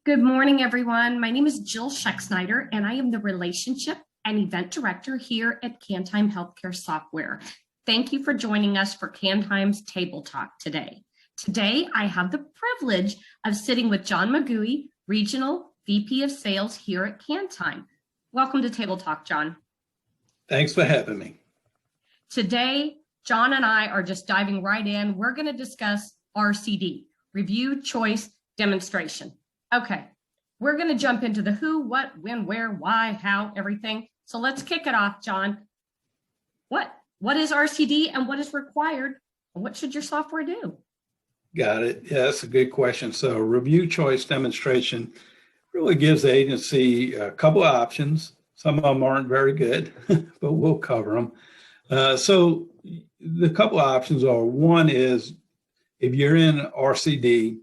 Good morning, everyone. My name is Jill Schexnayder, and I am the Relationship and Event Director here at KanTime Healthcare Software. Thank you for joining us for KanTime's Table Talk today. Today, I have the privilege of sitting with John McGoey, Regional VP of Sales here at KanTime. Welcome to Table Talk, John. Thanks for having me. Today, John and I are just diving right in. We're going to discuss RCD, Review Choice Demonstration. Okay, we're going to jump into the who, what, when, where, why, how, everything. So let's kick it off, John. What is RCD and what is required? And what should your software do? Got it. Yeah, that's a good question. So review choice demonstration really gives the agency a couple of options. Some of them aren't very good, but we'll cover them. So the couple of options are, one is if you're in RCD,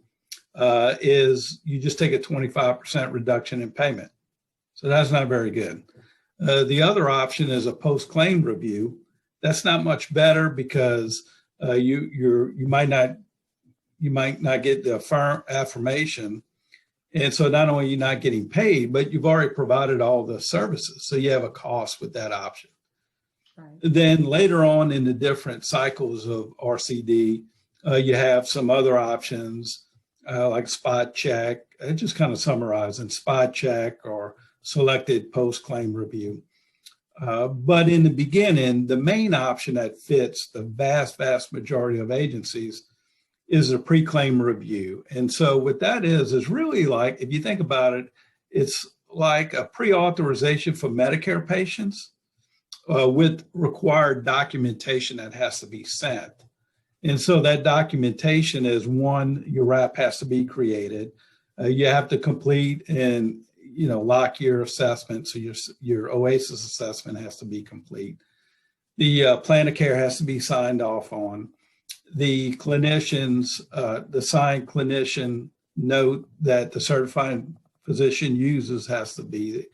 is you just take a 25% reduction in payment. So that's not very good. The other option is a post-claim review. That's not much better because you might not get the affirmation. And so not only are you not getting paid, but you've already provided all the services. So you have a cost with that option. Right. Then later on in the different cycles of RCD, you have some other options like spot check, just kind of summarizing spot check or selected post-claim review. But in the beginning, the main option that fits the vast majority of agencies is a pre-claim review. And so what that is really like, if you think about it, it's like a pre-authorization for Medicare patients with required documentation that has to be sent. And so that documentation is, one, your RAP has to be created. You have to complete and lock your assessment. So your OASIS assessment has to be complete. The plan of care has to be signed off on. The clinicians, the signed clinician note that the certifying physician uses has to be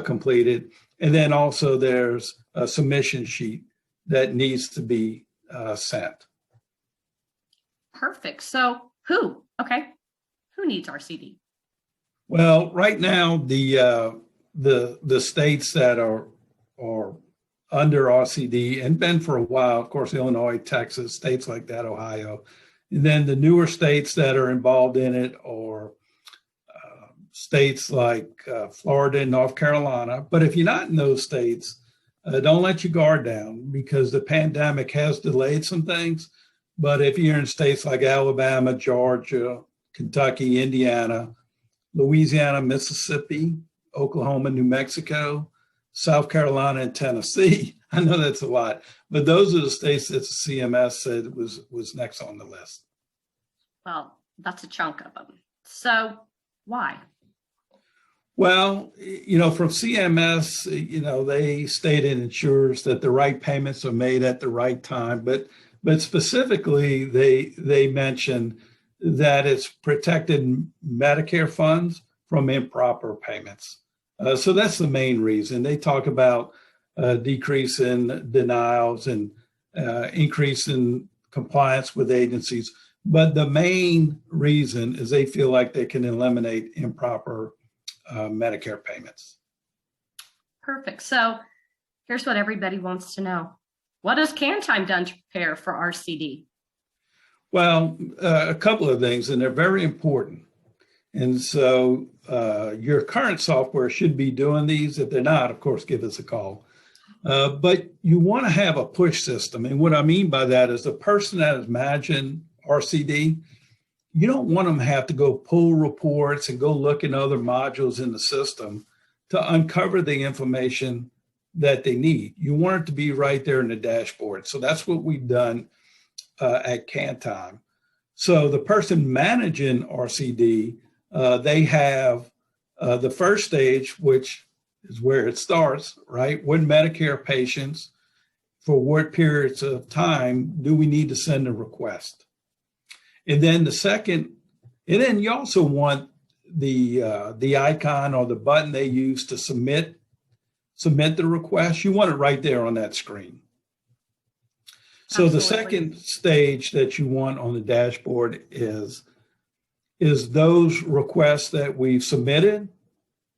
completed. And then also there's a submission sheet that needs to be sent. Perfect. So who needs RCD? Well, right now, the states that are under RCD and been for a while, of course, Illinois, Texas, states like that, Ohio, and then the newer states that are involved in it are states like Florida and North Carolina. But if you're not in those states, don't let your guard down because the pandemic has delayed some things. But if you're in states like Alabama, Georgia, Kentucky, Indiana, Louisiana, Mississippi, Oklahoma, New Mexico, South Carolina, and Tennessee, I know that's a lot, but those are the states that the CMS said was next on the list. Well, that's a chunk of them. So why? Well, from CMS, they state it ensures that the right payments are made at the right time, but specifically, they mention that it's protected Medicare funds from improper payments. So that's the main reason. They talk about decrease in denials and increase in compliance with agencies. But the main reason is they feel like they can eliminate improper Medicare payments. Perfect. So here's what everybody wants to know. What has KanTime done to prepare for RCD? Well, a couple of things, and they're very important. And so your current software should be doing these. If they're not, of course, give us a call. But you want to have a push system. And what I mean by that is the person that is managing RCD, you don't want them to have to go pull reports and go look in other modules in the system to uncover the information that they need. You want it to be right there in the dashboard. So that's what we've done at KanTime. So the person managing RCD, they have the first stage, which is where it starts, right? What Medicare patients, for what periods of time do we need to send a request? And then the second, and then you also want the icon or the button they use to submit the request. You want it right there on that screen. So Absolutely. The second stage that you want on the dashboard is is those requests that we've submitted,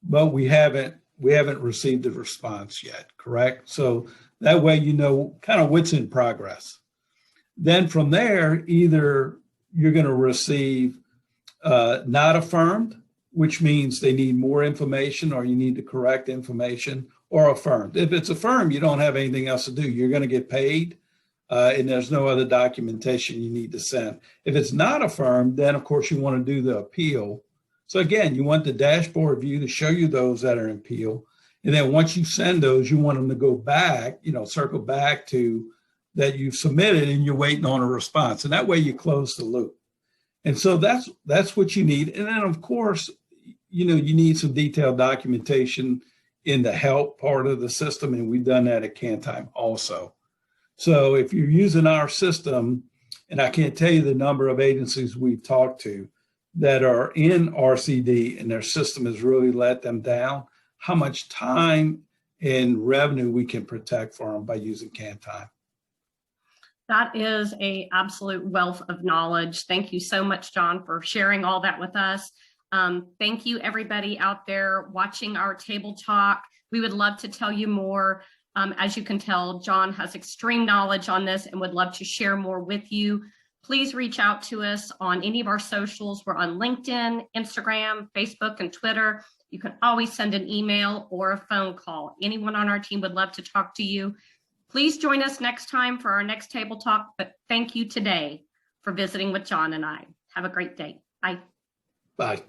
but we haven't received a response yet, correct? So that way you know kind of what's in progress. Then from there, either you're going to receive not affirmed, which means they need more information or you need the correct information, or affirmed. If it's affirmed, you don't have anything else to do. You're going to get paid and there's no other documentation you need to send. If it's not affirmed, then of course you want to do the appeal. So again, you want the dashboard view to show you those that are in appeal. And then once you send those, you want them to go back, circle back to that you've submitted and you're waiting on a response. And that way you close the loop. And so that's what you need. And then of course, you need some detailed documentation in the help part of the system. And we've done that at KanTime also. So if you're using our system, and I can't tell you the number of agencies we've talked to that are in RCD and their system has really let them down, how much time and revenue we can protect for them by using KanTime. That is an absolute wealth of knowledge. Thank you so much, John, for sharing all that with us. Thank you, everybody out there watching our table talk. We would love to tell you more. As you can tell, John has extreme knowledge on this and would love to share more with you. Please reach out to us on any of our socials. We're on LinkedIn, Instagram, Facebook, and Twitter. You can always send an email or a phone call. Anyone on our team would love to talk to you. Please join us next time for our next table talk, but thank you today for visiting with John and I. Have a great day. Bye. Bye.